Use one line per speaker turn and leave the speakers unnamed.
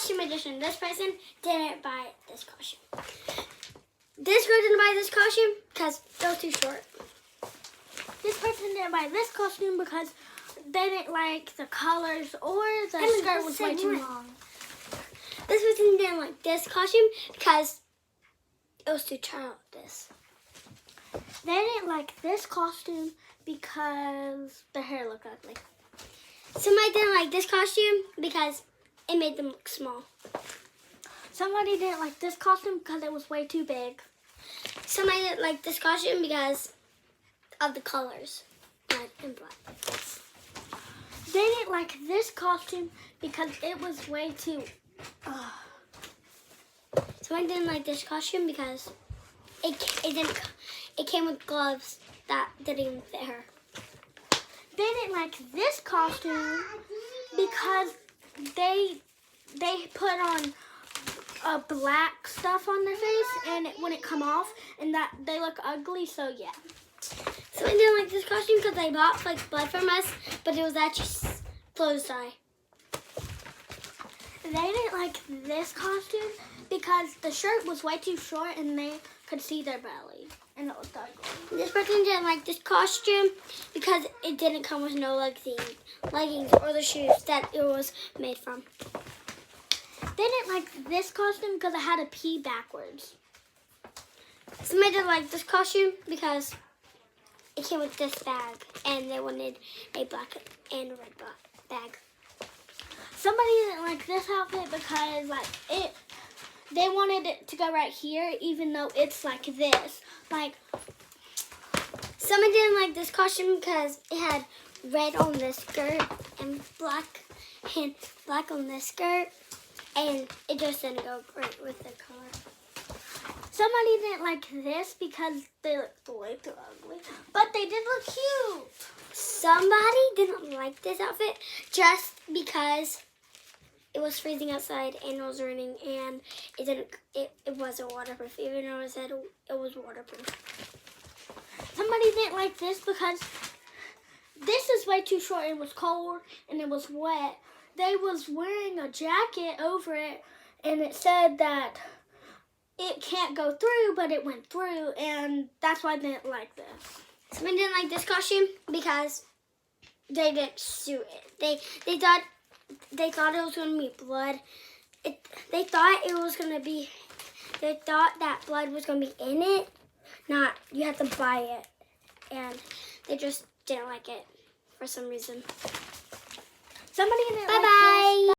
costume edition. This person didn't buy this costume. This girl didn't buy this costume because it was too short. This person didn't buy this costume because they didn't like the colors or the skirt was way too long. This person didn't like this costume because it was too childish. They didn't like this costume because their hair looked ugly. Somebody didn't like this costume because it made them look small. Somebody didn't like this costume because it was way too big. Somebody didn't like this costume because of the colors, red and black. They didn't like this costume because it was way too... Somebody didn't like this costume because it came with gloves that didn't even fit her. They didn't like this costume because they put on black stuff on their face and it wouldn't come off, and that they look ugly. So yeah. Somebody didn't like this costume because they bought like blood from us, but it was actually clothes dye. They didn't like this costume because the shirt was way too short and they could see their belly and it looked ugly. This person didn't like this costume because it didn't come with no leggings or the shoes that it was made from. They didn't like this costume because it had to pee backwards. Somebody didn't like this costume because it came with this bag and they wanted a black and a red bag. Somebody didn't like this outfit because they wanted it to go right here, even though it's like this. Like, somebody didn't like this costume because it had red on this skirt and black on this skirt, and it just didn't go great with the color. Somebody didn't like this because they looked way too ugly, but they did look cute. Somebody didn't like this outfit just because it was freezing outside and it was raining and it wasn't waterproof, even though it said it was waterproof. Somebody didn't like this because this is way too short. It was cold and it was wet. They was wearing a jacket over it and it said that it can't go through, but it went through, and that's why they didn't like this. Somebody didn't like this costume because they didn't suit it. They thought it was going to be blood. They thought that blood was going to be in it, not you have to buy it. And they just didn't like it for some reason. Somebody didn't like this.